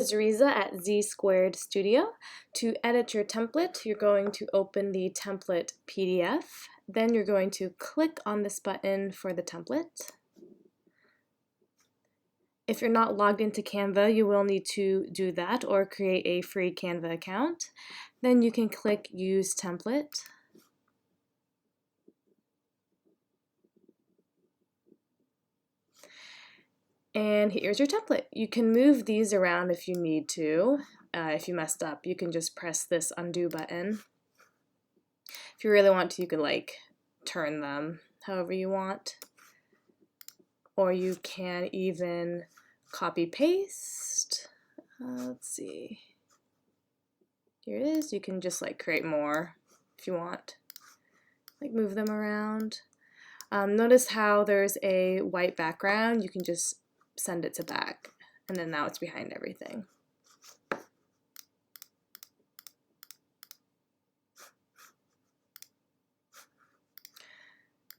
This is Riza at Z Squared Studio. To edit your template, you're going to open the template PDF. Then you're going to click on this button for the template. If you're not logged into Canva, you will need to do that or create a free Canva account. Then you can click Use Template. And here's your template. You can move these around if you need to. If you messed up, you can just press this undo button. If you really want to, you could like turn them however you want. Or you can even copy paste. Let's see. Here it is. You can just like create more if you want. Like move them around. Notice how there's a white background. You can just send it to back, and then now it's behind everything.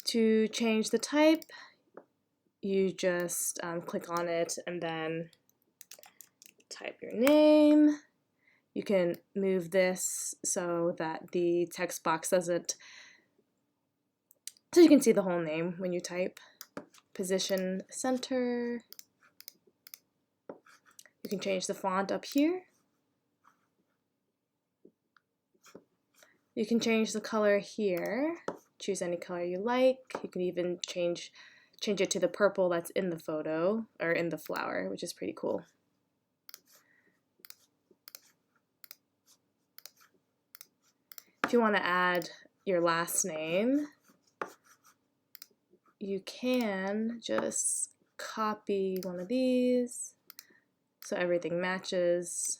To change the type, you just click on it and then type your name. You can move this so that the text box doesn't, so you can see the whole name when you type. Position center. You can change the font up here. You can change the color here. Choose any color you like. You can even change it to the purple that's in the photo or in the flower, which is pretty cool. If you want to add your last name, you can just copy one of these so everything matches.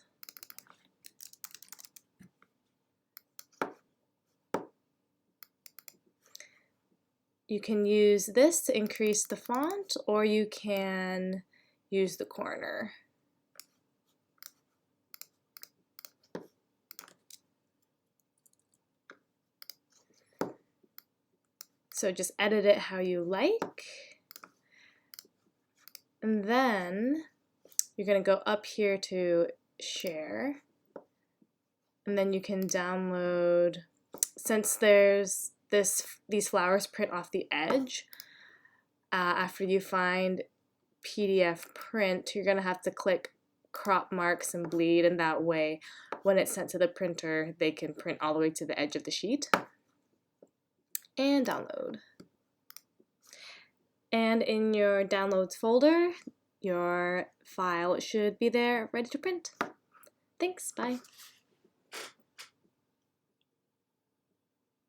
You can use this to increase the font, or you can use the corner. So just edit it how you like. And then you're going to go up here to share. And then you can download, since there's these flowers print off the edge, after you find PDF print, you're going to have to click crop marks and bleed, and that way when it's sent to the printer, they can print all the way to the edge of the sheet. And download. And in your downloads folder, your file should be there ready to print. Thanks, bye.